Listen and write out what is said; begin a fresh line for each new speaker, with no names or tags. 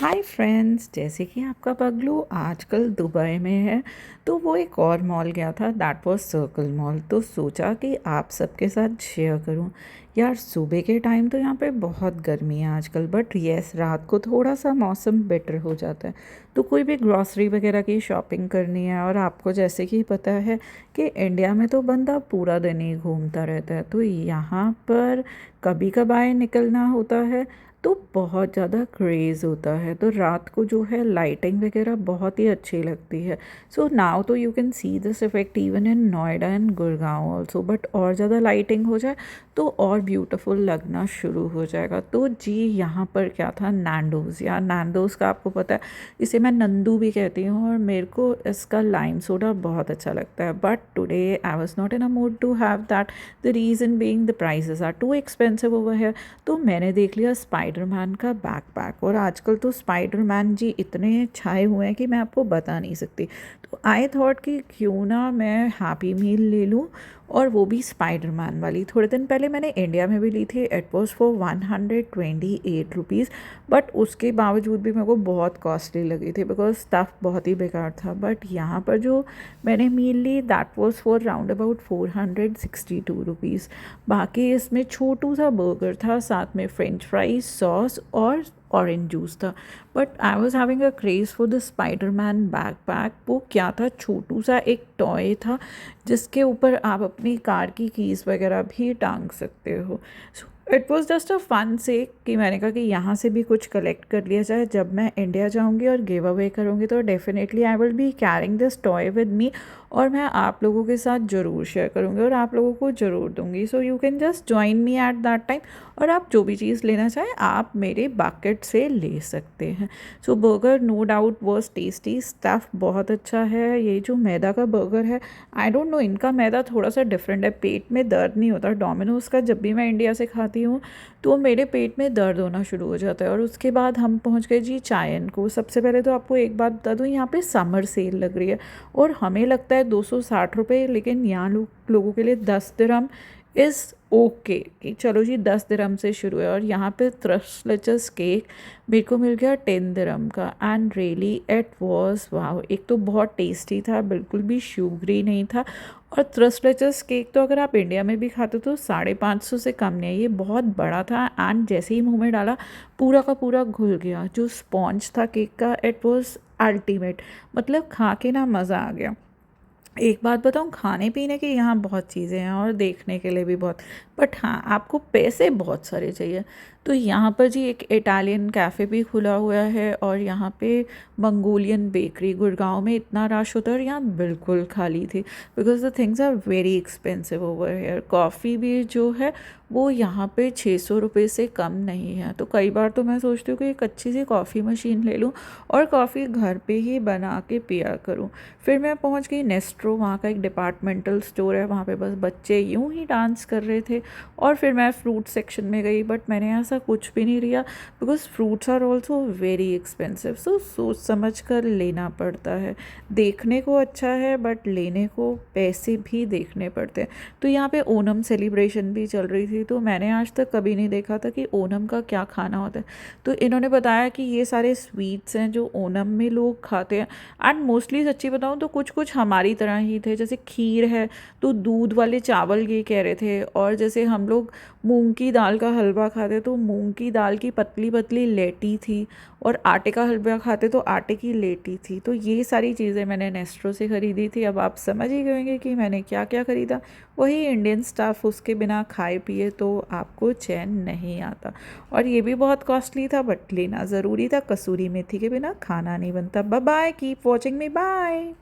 Hi friends, जैसे कि आपका पगलू आजकल दुबई में है तो वो एक और मॉल गया था। That was circle mall. तो सोचा कि आप सबके साथ शेयर करूं। यार सुबह के टाइम तो यहाँ पे बहुत गर्मी है आजकल, बट यस रात को थोड़ा सा मौसम बेटर हो जाता है। तो कोई भी ग्रॉसरी वगैरह की शॉपिंग करनी है, और आपको जैसे कि पता है कि इंडिया में तो बंदा पूरा दिन ही घूमता रहता है, तो यहाँ पर कभी कभार निकलना होता है तो बहुत ज़्यादा क्रेज़ होता है। तो रात को जो है लाइटिंग वगैरह बहुत ही अच्छी लगती है। सो नाउ तो you can see this effect even in Noida and Gurgaon also, but और ज़्यादा लाइटिंग हो जाए तो और ब्यूटीफुल लगना शुरू हो जाएगा। तो जी यहाँ पर क्या था, नैंडोज़। यार नैंडोज़ का आपको पता है, इसे मैं नंदू भी कहती हूँ, और मेरे को इसका लाइम सोडा बहुत अच्छा लगता है। But today I was not in a mood to have that. The reason being the prices are too expensive over here. तो मैंने देख लिया स्पाइडरमैन का बैकपैक, और आजकल तो स्पाइडरमैन जी इतने छाए हुए हैं कि मैं आपको बता नहीं सकती। तो आई थॉट कि क्यों ना मैं हैप्पी मील ले लूँ, और वो भी स्पाइडरमैन वाली। थोड़े दिन पहले मैंने इंडिया में भी ली थी। It was for 128 rupees, but उसके बावजूद भी मेरे को बहुत कॉस्टली लगी थी बिकॉज स्टफ़ बहुत ही बेकार था। बट यहाँ पर जो मैंने मील ली that was for round about 462 rupees. बाकी इसमें छोटू सा बर्गर था, साथ में फ्रेंच फ्राइज, सॉस और ऑरेंज जूस था। But I was having a craze for the Spiderman backpack. वो क्या था, छोटू सा एक टॉय था जिसके ऊपर आप अपनी कार की कीज़ वगैरह भी टांग सकते हो। It was just a fun से कि मैंने कहा कि यहाँ से भी कुछ कलेक्ट कर लिया जाए। जब मैं इंडिया जाऊँगी और गिव अवे करूँगी तो definitely I will be carrying this toy with me, और मैं आप लोगों के साथ ज़रूर शेयर करूँगी और आप लोगों को ज़रूर दूँगी। So you can just join me at that time, और आप जो भी चीज़ लेना चाहें आप मेरे बाकेट से ले सकते हैं। So burger no doubt was tasty, stuff बहुत अच्छा है। ये जो मैदा का बर्गर है, आई डोंट नो, इनका मैदा थोड़ा सा डिफरेंट है। पेट में दर्द नहीं होता। डोमिनोज़ का जब भी मैं इंडिया से खाती हूँ तो मेरे पेट में दर्द होना शुरू हो जाता है। और उसके बाद हम पहुँच गए जी चायन को। सबसे पहले तो आपको एक बात बता दूँ, यहाँ पे समर सेल लग रही है, और हमें लगता है 260 रुपये, लेकिन यहाँ लोगों के लिए 10 दिरहम इज़ ओके कि चलो जी 10 दिरहम से शुरू है। और यहाँ पे थ्रस्टलेचस केक मेरे को मिल गया 10 दिरहम का, and really it was wow. एक तो बहुत टेस्टी था, बिल्कुल भी शुगरी नहीं था। और थ्रस्टलेचस केक तो अगर आप इंडिया में भी खाते तो 550 से कम नहीं है। ये बहुत बड़ा था, एंड जैसे ही मुंह में डाला पूरा का पूरा घुल गया। जो स्पॉन्ज था केक का, इट वाज अल्टीमेट। मतलब खा के ना मज़ा आ गया। एक बात बताऊँ, खाने पीने की यहाँ बहुत चीज़ें हैं और देखने के लिए भी बहुत, बट हाँ आपको पैसे बहुत सारे चाहिए। तो यहाँ पर जी एक इटालियन कैफ़े भी खुला हुआ है, और यहाँ पे मंगोलियन बेकरी। गुड़गांव में इतना रश होता है और यहाँ बिल्कुल खाली थी, because the things are very expensive over here. Coffee भी जो है वो यहाँ पे 600 रुपये से कम नहीं है। तो कई बार तो मैं सोचती हूँ कि एक अच्छी सी कॉफ़ी मशीन ले लूँ और कॉफ़ी घर पे ही बना के पिया करूँ। फिर मैं पहुंच गई नेस्ट्रो। वहाँ का एक डिपार्टमेंटल स्टोर है, वहाँ पे बस बच्चे यूं ही डांस कर रहे थे। और फिर मैं फ्रूट सेक्शन में गई, बट मैंने ऐसा कुछ भी नहीं लिया because fruits are also very expensive. So सोच समझ कर लेना पड़ता है। देखने को अच्छा है बट लेने को पैसे भी देखने पड़ते हैं। तो यहाँ पे ओनम सेलिब्रेशन भी चल रही थी, तो मैंने आज तक कभी नहीं देखा था कि ओनम का क्या खाना होता है। तो इन्होंने बताया कि ये सारे स्वीट्स हैं जो ओनम में लोग खाते हैं, एंड मोस्टली सच्ची बताऊँ तो कुछ कुछ हमारी तरह ही थे। जैसे खीर है तो दूध वाले चावल ये कह रहे थे, और जैसे हम लोग मूंग की दाल का हलवा खाते तो मूंग की दाल की पतली पतली लेटी थी, और आटे का हलवा खाते तो आटे की लेटी थी। तो ये सारी चीज़ें मैंने नेस्ट्रो से ख़रीदी थी। अब आप समझ ही गए होंगे कि मैंने क्या क्या ख़रीदा। वही इंडियन स्टफ़, उसके बिना खाए पिए तो आपको चैन नहीं आता। और ये भी बहुत कॉस्टली था, बट लेना ज़रूरी था। कसूरी मेथी के बिना खाना नहीं बनता। Bye bye, keep watching me, bye.